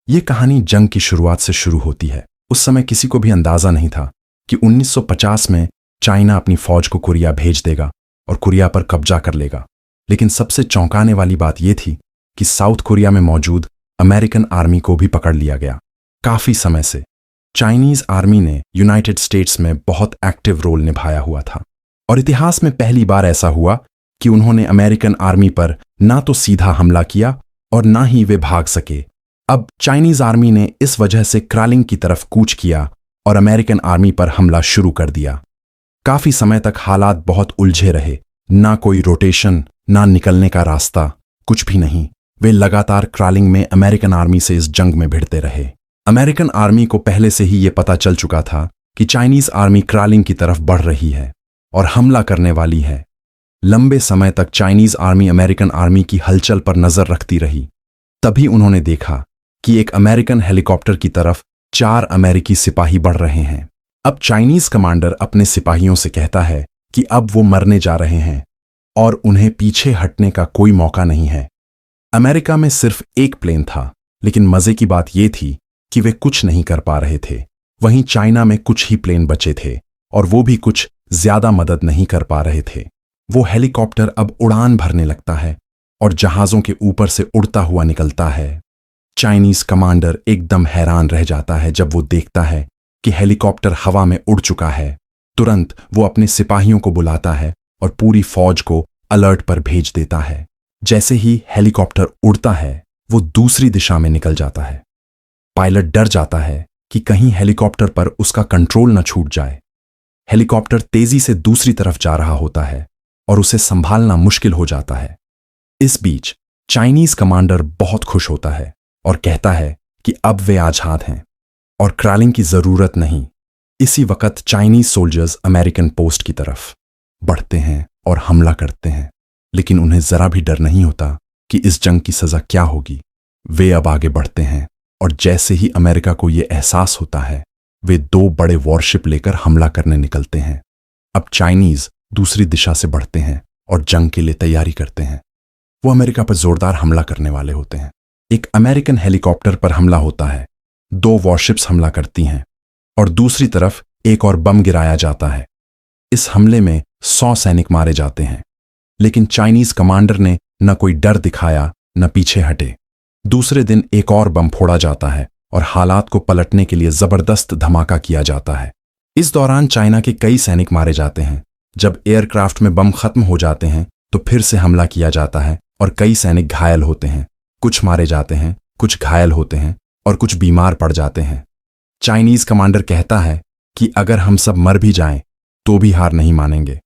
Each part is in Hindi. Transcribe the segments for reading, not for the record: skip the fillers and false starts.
ये कहानी जंग की शुरुआत से शुरू होती है। उस समय किसी को भी अंदाजा नहीं था कि 1950 में चाइना अपनी फौज को कोरिया भेज देगा और कोरिया पर कब्जा कर लेगा। लेकिन सबसे चौंकाने वाली बात यह थी कि साउथ कोरिया में मौजूद अमेरिकन आर्मी को भी पकड़ लिया गया। काफी समय से चाइनीज आर्मी ने यूनाइटेड स्टेट्स में बहुत एक्टिव रोल निभाया हुआ था और इतिहास में पहली बार ऐसा हुआ कि उन्होंने अमेरिकन आर्मी पर ना तो सीधा हमला किया और ना ही वे भाग सके। अब चाइनीज आर्मी ने इस वजह से क्रालिंग की तरफ कूच किया और अमेरिकन आर्मी पर हमला शुरू कर दिया। काफी समय तक हालात बहुत उलझे रहे, ना कोई रोटेशन, ना निकलने का रास्ता, कुछ भी नहीं। वे लगातार क्रालिंग में अमेरिकन आर्मी से इस जंग में भिड़ते रहे। अमेरिकन आर्मी को पहले से ही यह पता चल चुका था कि चाइनीज आर्मी क्रालिंग की तरफ बढ़ रही है और हमला करने वाली है। लंबे समय तक चाइनीज आर्मी अमेरिकन आर्मी की हलचल पर नजर रखती रही। तभी उन्होंने देखा कि एक अमेरिकन हेलीकॉप्टर की तरफ 4 अमेरिकी सिपाही बढ़ रहे हैं। अब चाइनीज कमांडर अपने सिपाहियों से कहता है कि अब वो मरने जा रहे हैं और उन्हें पीछे हटने का कोई मौका नहीं है। अमेरिका में सिर्फ एक प्लेन था, लेकिन मजे की बात यह थी कि वे कुछ नहीं कर पा रहे थे। वहीं चाइना में कुछ ही प्लेन बचे थे और वो भी कुछ ज्यादा मदद नहीं कर पा रहे थे। वो हेलीकॉप्टर अब उड़ान भरने लगता है और जहाजों के ऊपर से उड़ता हुआ निकलता है। चाइनीज कमांडर एकदम हैरान रह जाता है जब वो देखता है कि हेलीकॉप्टर हवा में उड़ चुका है। तुरंत वो अपने सिपाहियों को बुलाता है और पूरी फौज को अलर्ट पर भेज देता है। जैसे ही हेलीकॉप्टर उड़ता है, वो दूसरी दिशा में निकल जाता है। पायलट डर जाता है कि कहीं हेलीकॉप्टर पर उसका कंट्रोल न छूट जाए। हेलीकॉप्टर तेजी से दूसरी तरफ जा रहा होता है और उसे संभालना मुश्किल हो जाता है। इस बीच चाइनीज कमांडर बहुत खुश होता है और कहता है कि अब वे आजाद हैं और क्रालिंग की जरूरत नहीं। इसी वक्त चाइनीज सोल्जर्स अमेरिकन पोस्ट की तरफ बढ़ते हैं और हमला करते हैं, लेकिन उन्हें जरा भी डर नहीं होता कि इस जंग की सजा क्या होगी। वे अब आगे बढ़ते हैं और जैसे ही अमेरिका को यह एहसास होता है, वे 2 बड़े वॉरशिप लेकर हमला करने निकलते हैं। अब चाइनीज दूसरी दिशा से बढ़ते हैं और जंग के लिए तैयारी करते हैं। वो अमेरिका पर जोरदार हमला करने वाले होते हैं। एक अमेरिकन हेलीकॉप्टर पर हमला होता है, 2 वॉरशिप्स हमला करती हैं और दूसरी तरफ एक और बम गिराया जाता है। इस हमले में 100 सैनिक मारे जाते हैं, लेकिन चाइनीज कमांडर ने न कोई डर दिखाया न पीछे हटे। दूसरे दिन एक और बम फोड़ा जाता है और हालात को पलटने के लिए जबरदस्त धमाका किया जाता है। इस दौरान चाइना के कई सैनिक मारे जाते हैं। जब एयरक्राफ्ट में बम खत्म हो जाते हैं तो फिर से हमला किया जाता है और कई सैनिक घायल होते हैं। कुछ मारे जाते हैं, कुछ घायल होते हैं और कुछ बीमार पड़ जाते हैं। चाइनीज कमांडर कहता है कि अगर हम सब मर भी जाएं तो भी हार नहीं मानेंगे।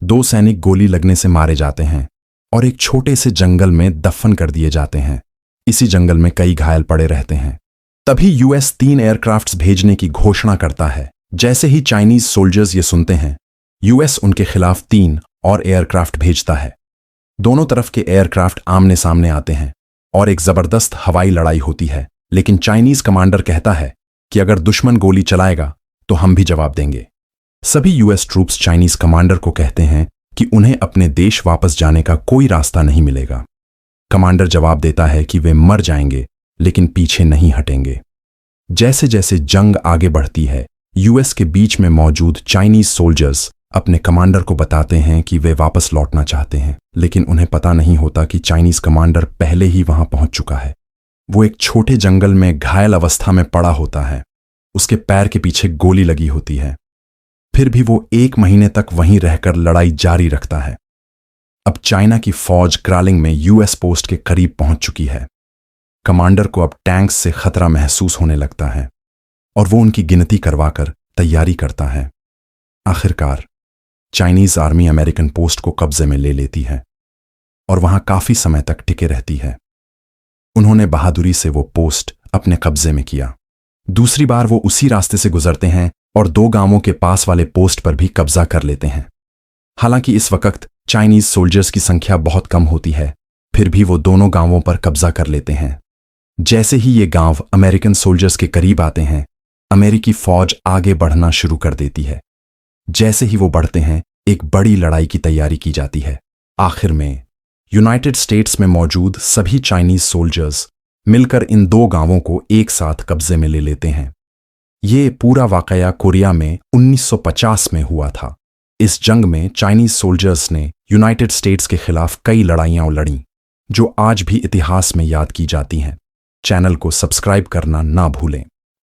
2 सैनिक गोली लगने से मारे जाते हैं और एक छोटे से जंगल में दफन कर दिए जाते हैं। इसी जंगल में कई घायल पड़े रहते हैं। तभी यूएस 3 एयरक्राफ्ट्स भेजने की घोषणा करता है। जैसे ही चाइनीज सोल्जर्स ये सुनते हैं, यूएस उनके खिलाफ 3 और एयरक्राफ्ट भेजता है। दोनों तरफ के एयरक्राफ्ट आमने सामने आते हैं और एक जबरदस्त हवाई लड़ाई होती है। लेकिन चाइनीज कमांडर कहता है कि अगर दुश्मन गोली चलाएगा तो हम भी जवाब देंगे। सभी यूएस ट्रूप्स चाइनीज कमांडर को कहते हैं कि उन्हें अपने देश वापस जाने का कोई रास्ता नहीं मिलेगा। कमांडर जवाब देता है कि वे मर जाएंगे लेकिन पीछे नहीं हटेंगे। जैसे जैसे जंग आगे बढ़ती है, यूएस के बीच में मौजूद चाइनीज सोल्जर्स अपने कमांडर को बताते हैं कि वे वापस लौटना चाहते हैं, लेकिन उन्हें पता नहीं होता कि चाइनीज कमांडर पहले ही वहां पहुंच चुका है। वो एक छोटे जंगल में घायल अवस्था में पड़ा होता है। उसके पैर के पीछे गोली लगी होती है। फिर भी वो 1 महीने तक वहीं रहकर लड़ाई जारी रखता है। अब चाइना की फौज क्रालिंग में यूएस पोस्ट के करीब पहुंच चुकी है। कमांडर को अब टैंक्स से खतरा महसूस होने लगता है और वो उनकी गिनती करवाकर तैयारी करता है। आखिरकार चाइनीज आर्मी अमेरिकन पोस्ट को कब्जे में ले लेती है और वहां काफी समय तक टिके रहती है। उन्होंने बहादुरी से वो पोस्ट अपने कब्जे में किया। दूसरी बार वो उसी रास्ते से गुजरते हैं और 2 गांवों के पास वाले पोस्ट पर भी कब्जा कर लेते हैं। हालांकि इस वक्त चाइनीज सोल्जर्स की संख्या बहुत कम होती है, फिर भी वो दोनों गांवों पर कब्जा कर लेते हैं। जैसे ही ये गांव अमेरिकन सोल्जर्स के करीब आते हैं, अमेरिकी फौज आगे बढ़ना शुरू कर देती है। जैसे ही वो बढ़ते हैं, एक बड़ी लड़ाई की तैयारी की जाती है। आखिर में यूनाइटेड स्टेट्स में मौजूद सभी चाइनीज सोल्जर्स मिलकर इन दो गांवों को एक साथ कब्जे में ले लेते हैं। ये पूरा वाकया कोरिया में 1950 में हुआ था। इस जंग में चाइनीज सोल्जर्स ने यूनाइटेड स्टेट्स के खिलाफ कई लड़ाइयां लड़ी, जो आज भी इतिहास में याद की जाती हैं। चैनल को सब्सक्राइब करना ना भूलें।